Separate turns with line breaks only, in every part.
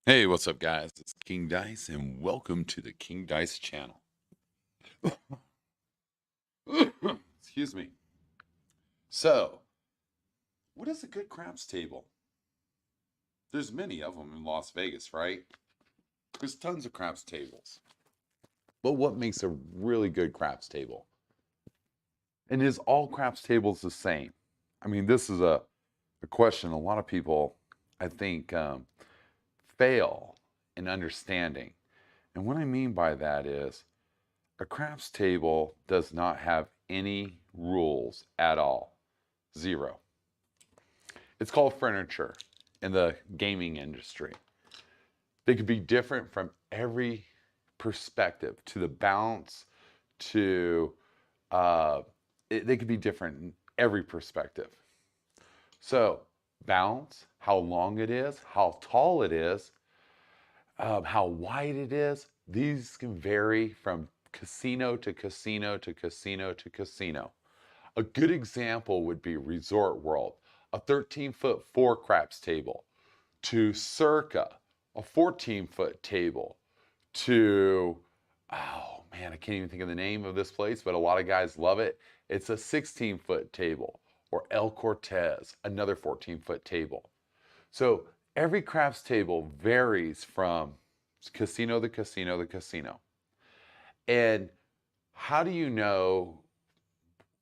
Hey, what's up, guys? It's King Dice, and welcome to the King Dice channel. Excuse me. So, what is a good craps table? There's many of them in Las Vegas, right? There's tons of craps tables. But what makes a really good craps table? And is all craps tables the same? I mean, this is a question a lot of people, I think, fail in understanding. And what I mean by that is, a craps table does not have any rules at all. Zero. It's called furniture in the gaming industry. They could be different from every perspective, to the bounce, to they could be different in every perspective. So, bounce, how long it is, how tall it is, how wide it is, these can vary from casino to casino to casino to casino. A good example would be Resort World, a 13-foot four craps table, to Circa, a 14-foot table, to, oh man, I can't even think of the name of this place, but a lot of guys love it. It's a 16-foot table, or El Cortez, another 14-foot table. So every craps table varies from casino to casino to casino. And how do you know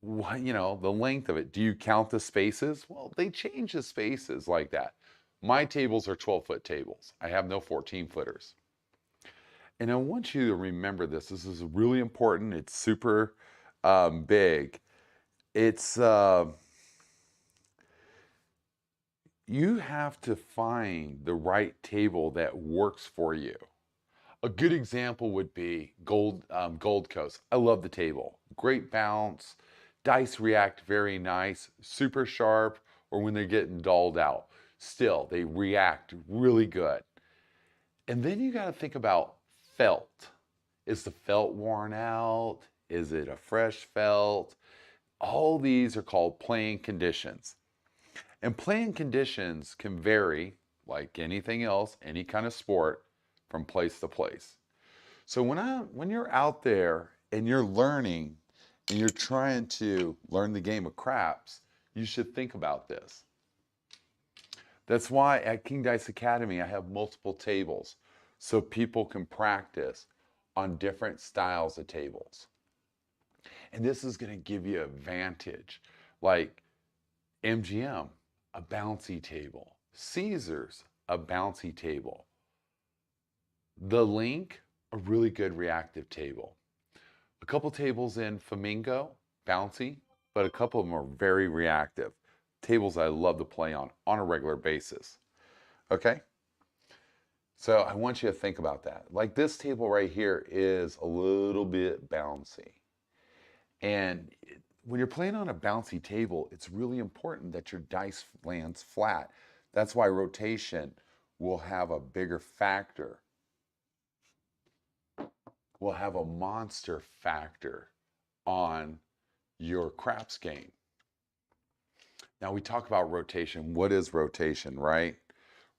the length of it? Do you count the spaces? Well, they change the spaces like that. My tables are 12-foot tables. I have no 14-footers. And I want you to remember this. This is really important. It's super big. It's you have to find the right table that works for you. A good example would be Gold Coast. I love the table. Great bounce. Dice react very nice, super sharp, or when they're getting dulled out. Still, they react really good. And then you got to think about felt. Is the felt worn out? Is it a fresh felt? All these are called playing conditions. And playing conditions can vary, like anything else, any kind of sport, from place to place. So when you're out there and you're learning and you're trying to learn the game of craps, you should think about this. That's why at King Dice Academy I have multiple tables so people can practice on different styles of tables. And this is going to give you advantage, like MGM, a bouncy table, Caesars, a bouncy table, The Link, a really good reactive table. A couple tables in Flamingo, bouncy, but a couple of them are very reactive. Tables I love to play on a regular basis. Okay? So I want you to think about that. Like this table right here is a little bit bouncy. And when you're playing on a bouncy table, it's really important that your dice lands flat. That's why rotation will have a bigger factor, will have a monster factor on your craps game. Now we talk about rotation. What is rotation, right?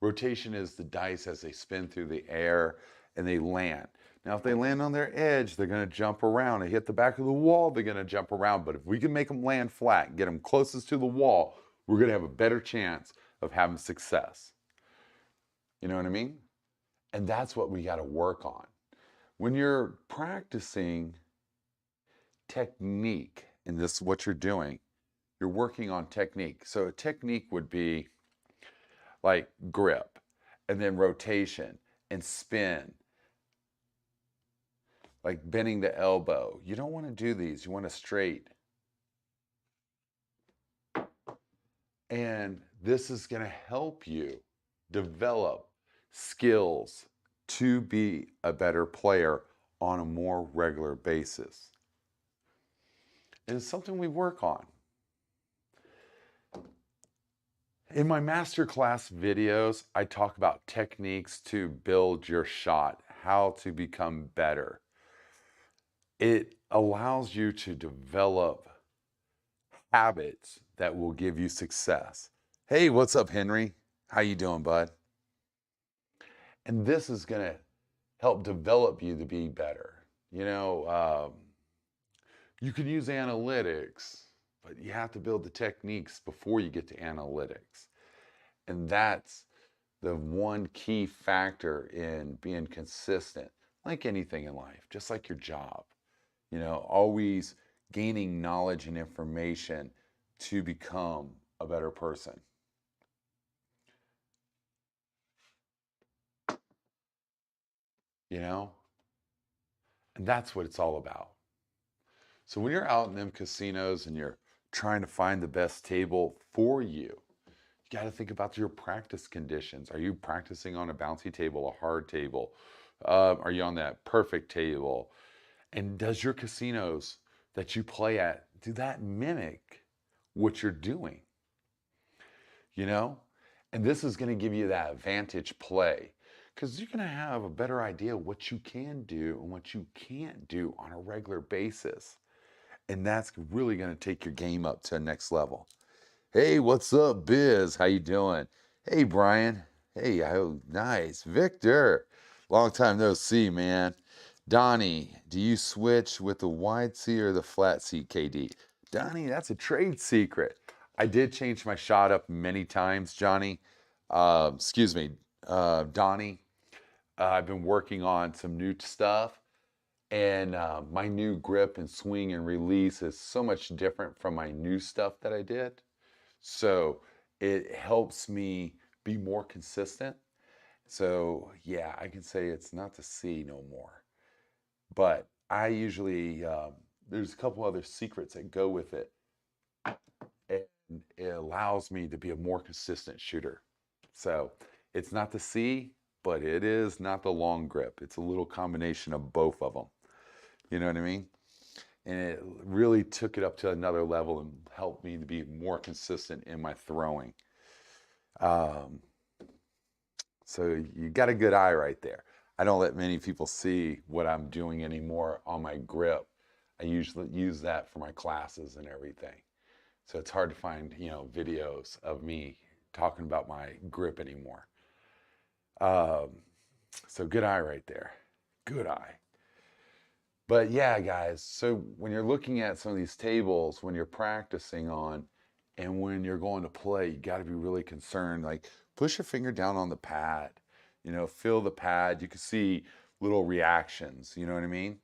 Rotation is the dice as they spin through the air and they land. Now, if they land on their edge, they're going to jump around. They hit the back of the wall, they're going to jump around. But if we can make them land flat and get them closest to the wall, we're going to have a better chance of having success. You know what I mean? And that's what we got to work on. When you're practicing technique, and this is what you're doing, you're working on technique. So a technique would be like grip, and then rotation and spin, like bending the elbow. You don't want to do these. You want to straight. And this is going to help you develop skills to be a better player on a more regular basis. And it's something we work on. In my masterclass videos, I talk about techniques to build your shot, how to become better. It allows you to develop habits that will give you success. Hey, what's up, Henry? How you doing, bud? And this is going to help develop you to be better. You can use analytics, but you have to build the techniques before you get to analytics. And that's the one key factor in being consistent, like anything in life, just like your job. Always gaining knowledge and information to become a better person. And that's what it's all about. So when you're out in them casinos and you're trying to find the best table for you, you got to think about your practice conditions. Are you practicing on a bouncy table, a hard table? Are you on that perfect table? And does your casinos that you play at, do that mimic what you're doing? And this is going to give you that advantage play, because you're going to have a better idea what you can do and what you can't do on a regular basis. And that's really going to take your game up to the next level. Hey, what's up, Biz? How you doing? Hey, Brian. Hey, nice. Victor. Long time no see, man. Donnie, do you switch with the wide seat or the flat seat, KD? Donnie, that's a trade secret. I did change my shot up many times, Johnny. Donnie. I've been working on some new stuff, and my new grip and swing and release is so much different from my new stuff that I did. So it helps me be more consistent. So yeah, I can say it's not the C no more. But I usually, there's a couple other secrets that go with it. And it allows me to be a more consistent shooter. So it's not the C, but it is not the long grip. It's a little combination of both of them. You know what I mean? And it really took it up to another level and helped me to be more consistent in my throwing. So you got a good eye right there. I don't let many people see what I'm doing anymore on my grip. I usually use that for my classes and everything. So it's hard to find, videos of me talking about my grip anymore. So good eye right there. Good eye. But yeah, guys, so when you're looking at some of these tables, when you're practicing on, and when you're going to play, you got to be really concerned. Like, push your finger down on the pad, feel the pad. You can see little reactions, you know what I mean?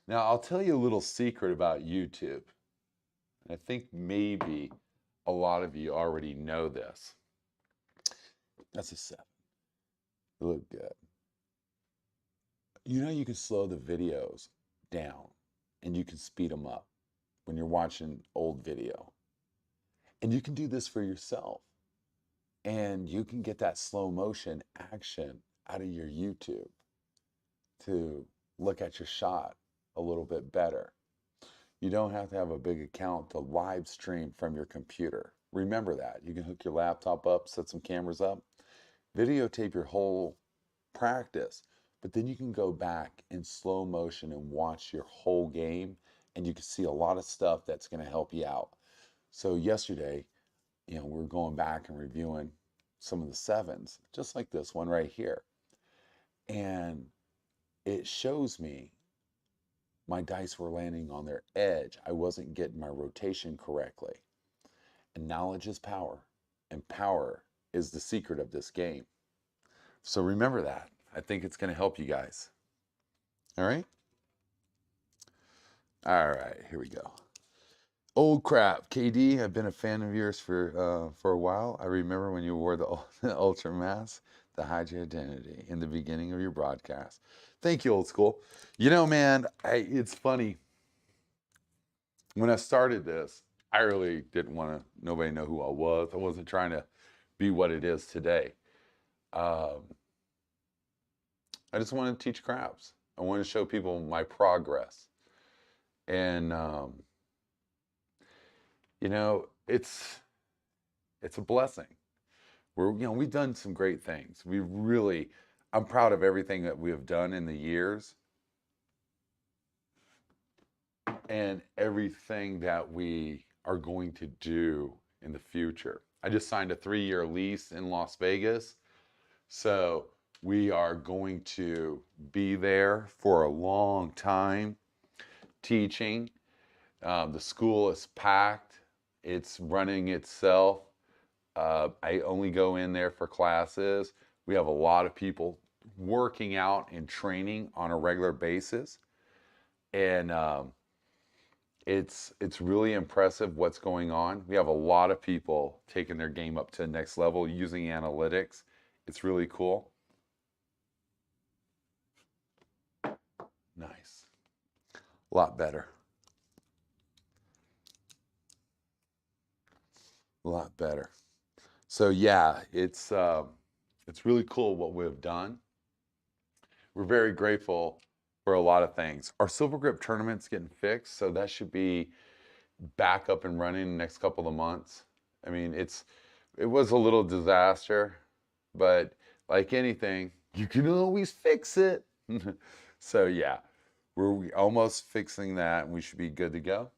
Now, I'll tell you a little secret about YouTube. I think maybe a lot of you already know this. That's a 7. They look good. You can slow the videos down and you can speed them up when you're watching old video. And you can do this for yourself. And you can get that slow motion action out of your YouTube to look at your shot a little bit better. You don't have to have a big account to live stream from your computer. Remember that. You can hook your laptop up, set some cameras up, videotape your whole practice, but then you can go back in slow motion and watch your whole game, and you can see a lot of stuff that's going to help you out. So yesterday, we're going back and reviewing some of the 7s, just like this one right here. And it shows me my dice were landing on their edge. I wasn't getting my rotation correctly. And knowledge is power, and power is the secret of this game. So remember that. I think it's going to help you guys. All right? All right, here we go. Old crap, KD. I've been a fan of yours for a while. I remember when you wore the ultra mask to hide your identity in the beginning of your broadcast. Thank you, old school. Man, it's funny. When I started this, I really didn't want nobody know who I was. I wasn't trying to be what it is today. I just wanted to teach craps. I wanted to show people my progress. And it's a blessing. We've done some great things. I'm proud of everything that we have done in the years and everything that we are going to do in the future. I just signed a 3-year lease in Las Vegas. So We are going to be there for a long time teaching. The school is packed. It's running itself. I only go in there for classes. We have a lot of people working out and training on a regular basis. And it's really impressive what's going on. We have a lot of people taking their game up to the next level using analytics. It's really cool. Nice. A lot better. A lot better. So yeah, it's really cool what we've done. We're very grateful for a lot of things. Our Silver Grip tournament's getting fixed, so that should be back up and running in the next couple of months. I mean, it was a little disaster, but like anything, you can always fix it. So yeah, we're almost fixing that, and we should be good to go.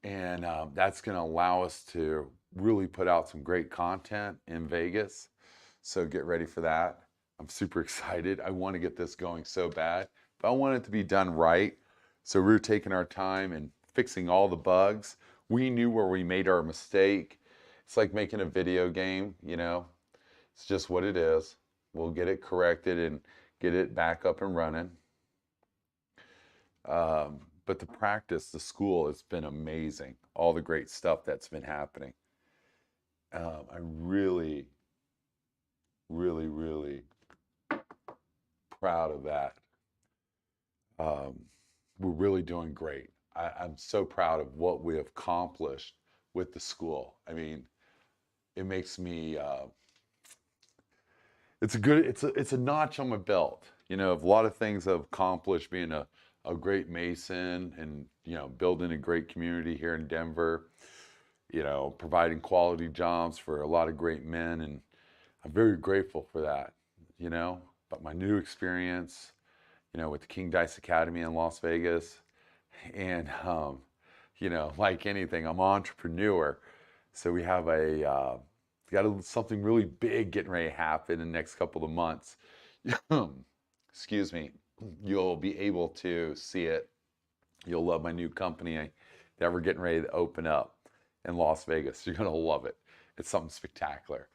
And that's going to allow us to really put out some great content in Vegas. So get ready for that. I'm super excited. I want to get this going so bad, but I want it to be done right. So we're taking our time and fixing all the bugs. We knew where we made our mistake. It's like making a video game, you know, it's just what it is. We'll get it corrected and get it back up and running. But the practice, the school, has been amazing. All the great stuff that's been happening. I'm really, really, really proud of that. We're really doing great. I'm so proud of what we have accomplished with the school. I mean, it makes me, it's a notch on my belt. You know, a lot of things I've accomplished being a great Mason and, you know, building a great community here in Denver, you know, providing quality jobs for a lot of great men. And I'm very grateful for that, you know, but my new experience, you know, with the King Dice Academy in Las Vegas. And, you know, like anything, I'm an entrepreneur. So we have something really big getting ready to happen in the next couple of months. Excuse me. You'll be able to see it. You'll love my new company that we're getting ready to open up in Las Vegas. You're going to love it. It's something spectacular.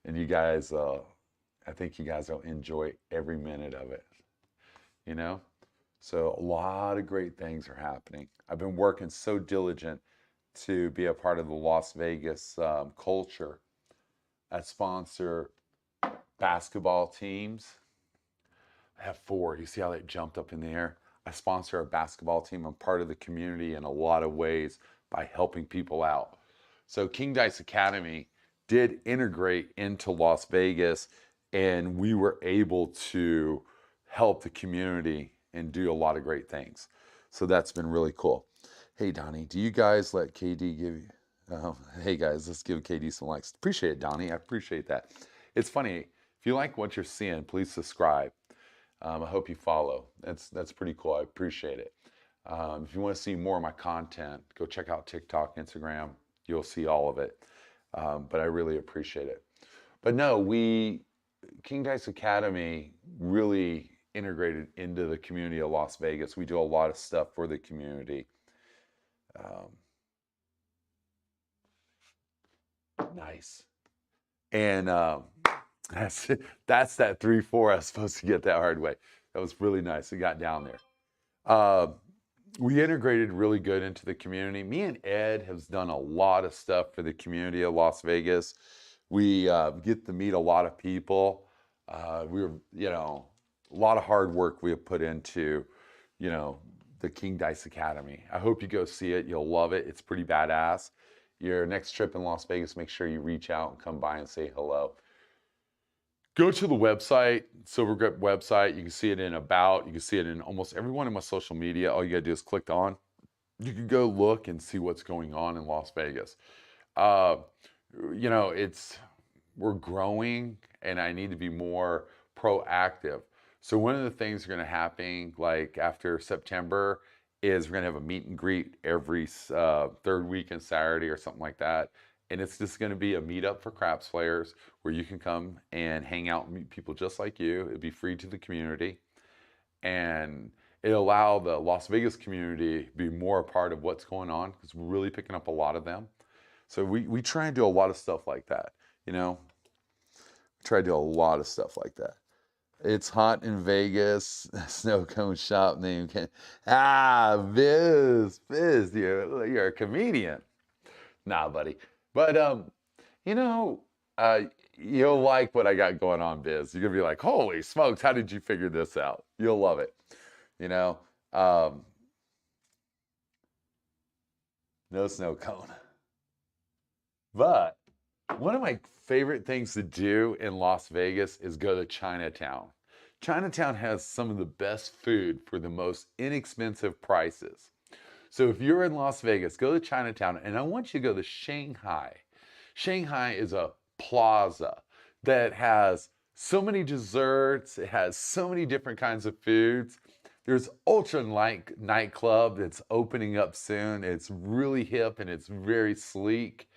And you guys, I think you guys will enjoy every minute of it. You know? So a lot of great things are happening. I've been working so diligent to be a part of the Las Vegas culture. I sponsor basketball teams. I have 4. You see how they jumped up in the air? I sponsor a basketball team. I'm part of the community in a lot of ways by helping people out. So King Dice Academy did integrate into Las Vegas, and we were able to help the community and do a lot of great things. So that's been really cool. Hey, Donnie, do you guys let KD give you? Hey, guys, let's give KD some likes. Appreciate it, Donnie. I appreciate that. It's funny. If you like what you're seeing, please subscribe. I hope you follow. That's pretty cool. I appreciate it. If you want to see more of my content, go check out TikTok, Instagram. You'll see all of it. But I really appreciate it. But no, King Dice Academy really integrated into the community of Las Vegas. We do a lot of stuff for the community. Nice. And that's that 3-4 I was supposed to get that hard way. That was really nice. It got down there. We integrated really good into the community. Me and Ed have done a lot of stuff for the community of Las Vegas. We get to meet a lot of people. We were, you know, a lot of hard work we have put into, you know, the King Dice Academy. I hope you go see it. You'll love it. It's pretty badass. Your next trip in Las Vegas, make sure you reach out and come by and say hello. Go to the website, Silver Grip website. You can see it in About. You can see it in almost every one of my social media. All you got to do is click on. You can go look and see what's going on in Las Vegas. You know, we're growing, and I need to be more proactive. So one of the things that's going to happen, like after September, is we're going to have a meet and greet every third weekend Saturday or something like that. And it's just going to be a meetup for craps players where you can come and hang out and meet people just like you. It'd be free to the community. And it allow the Las Vegas community to be more a part of what's going on because we're really picking up a lot of them. So we try and do a lot of stuff like that, you know? We try to do a lot of stuff like that. It's hot in Vegas. Snow cone shop name can Biz, you're a comedian. Nah, buddy. But you know, uh, you'll like what I got going on, Biz. You're gonna be like, holy smokes, how did you figure this out? You'll love it. You know, um, no snow cone. But one of my favorite things to do in Las Vegas is go to Chinatown. Chinatown has some of the best food for the most inexpensive prices. So if you're in Las Vegas, go to Chinatown, and I want you to go to Shanghai. Shanghai is a plaza that has so many desserts, it has so many different kinds of foods. There's Ultra nightclub that's opening up soon. It's really hip and it's very sleek.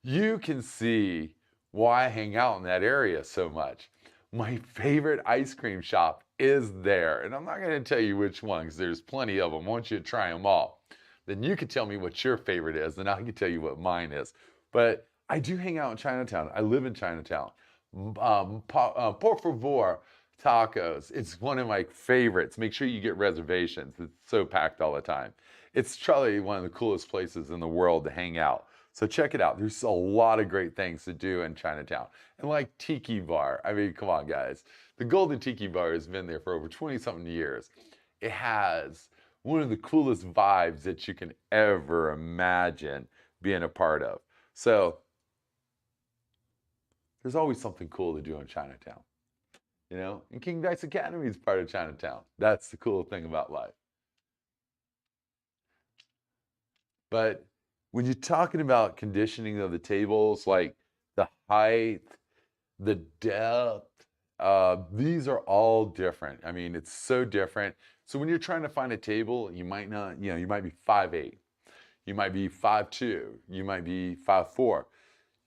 You can see why I hang out in that area so much. My favorite ice cream shop is there, and I'm not going to tell you which one because there's plenty of them. I want you to try them all. Then you can tell me what your favorite is, and I can tell you what mine is. But I do hang out in Chinatown. I live in Chinatown. Por favor, tacos. It's one of my favorites. Make sure you get reservations. It's so packed all the time. It's probably one of the coolest places in the world to hang out. So check it out. There's a lot of great things to do in Chinatown. And like Tiki Bar, I mean, come on, guys. The Golden Tiki Bar has been there for over 20-something years. It has one of the coolest vibes that you can ever imagine being a part of. So there's always something cool to do in Chinatown. You know, and King Dice Academy is part of Chinatown. That's the cool thing about life. But when you're talking about conditioning of the tables, like the height, the depth, these are all different. I mean, it's so different. So when you're trying to find a table, you might not, you might be 5'8", you might be 5'2", you might be 5'4".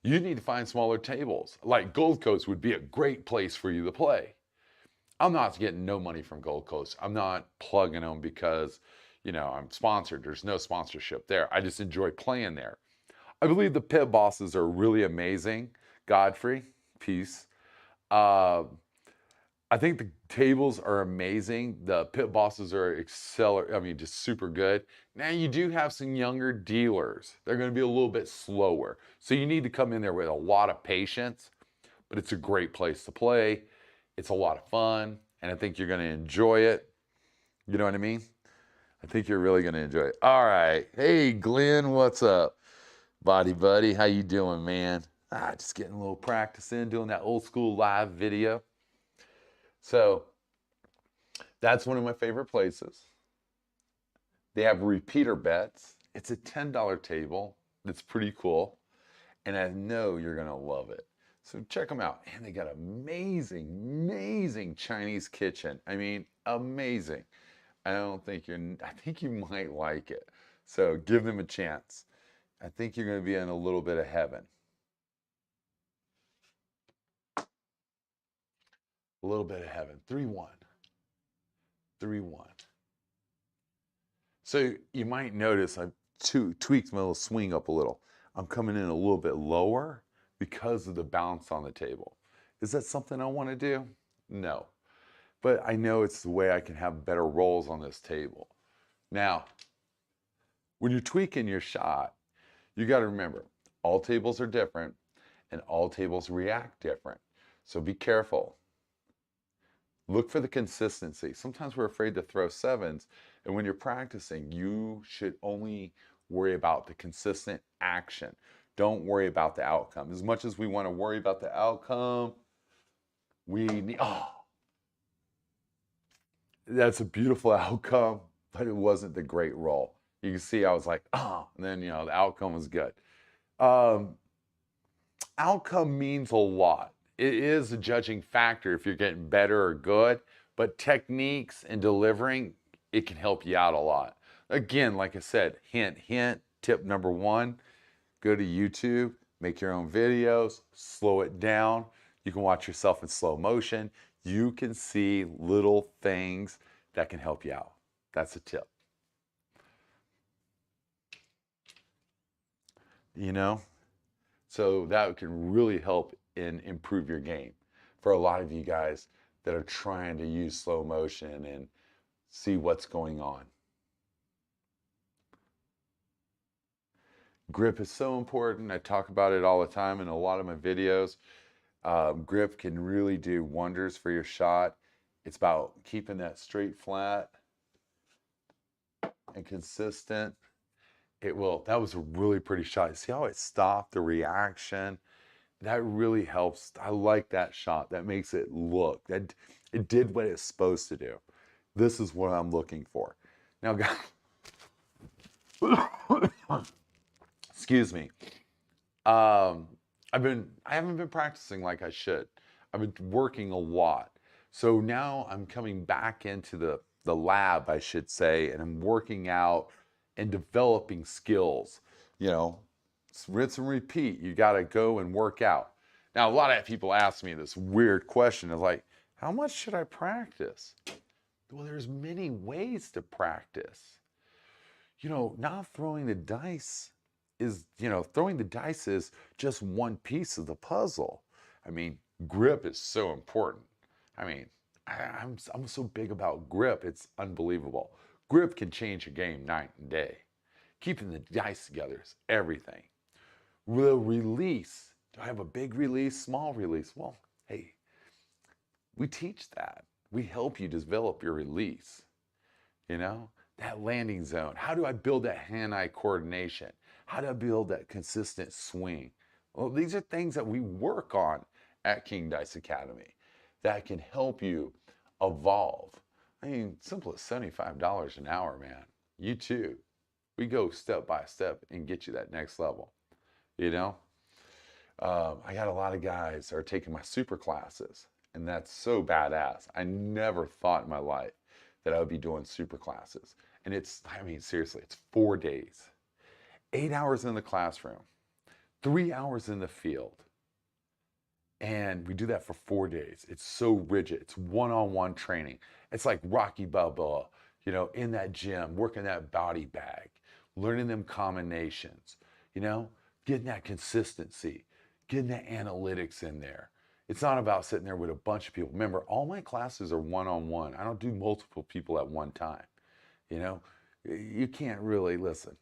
You need to find smaller tables. Like Gold Coast would be a great place for you to play. I'm not getting no money from Gold Coast. I'm not plugging them because, I'm sponsored. There's no sponsorship there. I just enjoy playing there. I believe the pit bosses are really amazing. Godfrey, peace. I think the tables are amazing. The pit bosses are just super good. Now you do have some younger dealers. They're going to be a little bit slower. So you need to come in there with a lot of patience, but it's a great place to play. It's a lot of fun, and I think you're going to enjoy it. You know what I mean? I think you're really going to enjoy it. All right. Hey, Glenn, what's up? Body buddy, how you doing, man? Just getting a little practice in, doing that old school live video. So that's one of my favorite places. They have repeater bets. It's a $10 table. That's pretty cool. And I know you're going to love it. So check them out. And they got amazing, amazing Chinese kitchen. I mean, amazing. I think you might like it. So give them a chance. I think you're going to be in a little bit of heaven. A little bit of heaven. 3-1. 3-1. So you might notice I've tweaked my little swing up a little. I'm coming in a little bit lower because of the bounce on the table. Is that something I want to do? No. But I know it's the way I can have better rolls on this table. Now, when you're tweaking your shot, you got to remember, all tables are different and all tables react different. So be careful. Look for the consistency. Sometimes we're afraid to throw sevens, and when you're practicing, you should only worry about the consistent action. Don't worry about the outcome. As much as we want to worry about the outcome, that's a beautiful outcome, but it wasn't the great roll. You can see I was like, and then, the outcome was good. Outcome means a lot. It is a judging factor if you're getting better or good, but techniques and delivering, it can help you out a lot. Again, like I said, hint, hint, tip number 1, go to YouTube, make your own videos, slow it down. You can watch yourself in slow motion. You can see little things that can help you out. That's a tip. You know, so that can really help and improve your game for a lot of you guys that are trying to use slow motion and see what's going on. Grip is so important. I talk about it all the time in a lot of my videos. Grip can really do wonders for your shot. It's about keeping that straight flat and consistent. That was a really pretty shot. See how it stopped, the reaction? That really helps. I like that shot. That makes it look, that it did what it's supposed to do. This is what I'm looking for. Now, guys, excuse me. I haven't been practicing like I should. I've been working a lot. So now I'm coming back into the lab, I should say, and I'm working out and developing skills. You know, rinse and repeat. You got to go and work out. Now, a lot of people ask me this weird question of like, how much should I practice? Well, there's many ways to practice. You know, not throwing the dice is, throwing the dice is just one piece of the puzzle. I mean, grip is so important. I mean, I'm so big about grip, it's unbelievable. Grip can change a game night and day. Keeping the dice together is everything. The release. Do I have a big release, small release? Well, hey, we teach that. We help you develop your release. You know, that landing zone. How do I build that hand-eye coordination? How do I build that consistent swing? Well, these are things that we work on at King Dice Academy that can help you evolve. I mean, simple as $75 an hour, man. You too. We go step by step and get you that next level. You know, I got a lot of guys that are taking my super classes, and that's so badass. I never thought in my life that I would be doing super classes. And I mean, seriously, it's 4 days, 8 hours in the classroom, 3 hours in the field. And we do that for 4 days. It's so rigid. It's one-on-one training. It's like Rocky Balboa, in that gym, working that body bag, learning them combinations, getting that consistency, getting that analytics in there. It's not about sitting there with a bunch of people. Remember, all my classes are one-on-one. I don't do multiple people at one time. You can't really, listen,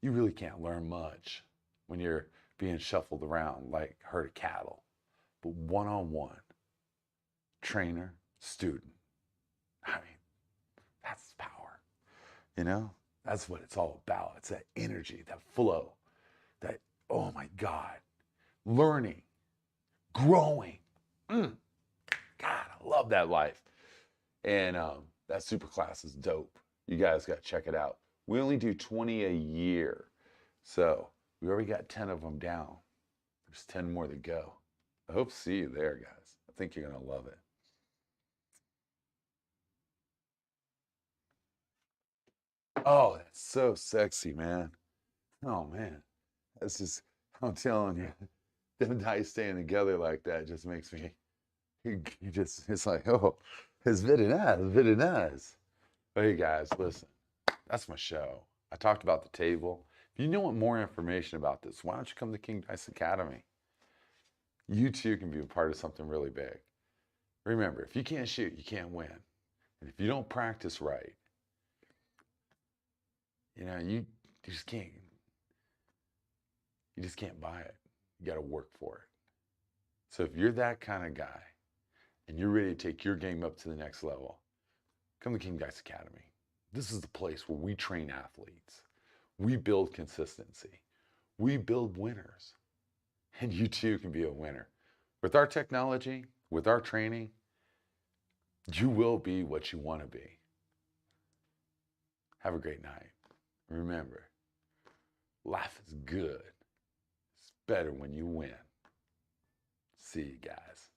you really can't learn much when you're being shuffled around like a herd of cattle. But one-on-one, trainer, student, I mean, that's power, That's what it's all about. It's that energy, that flow, that, oh my God, learning, growing. God, I love that life. And that super class is dope. You guys got to check it out. We only do 20 a year. So we already got 10 of them down. There's 10 more to go. I hope to see you there, guys. I think you're going to love it. Oh, that's so sexy, man. Oh, man. That's just, I'm telling you, them dice staying together like that just makes me, it's like, oh, it's very nice, very nice. But hey, guys, listen, that's my show. I talked about the table. If you want more information about this, why don't you come to King Dice Academy? You too can be a part of something really big. Remember, if you can't shoot, you can't win. And if you don't practice right, you just can't buy it. You got to work for it. So if you're that kind of guy and you're ready to take your game up to the next level, come to King Dice Academy. This is the place where we train athletes. We build consistency. We build winners. And you too can be a winner. With our technology, with our training, you will be what you want to be. Have a great night. Remember, life is good. It's better when you win. See you guys.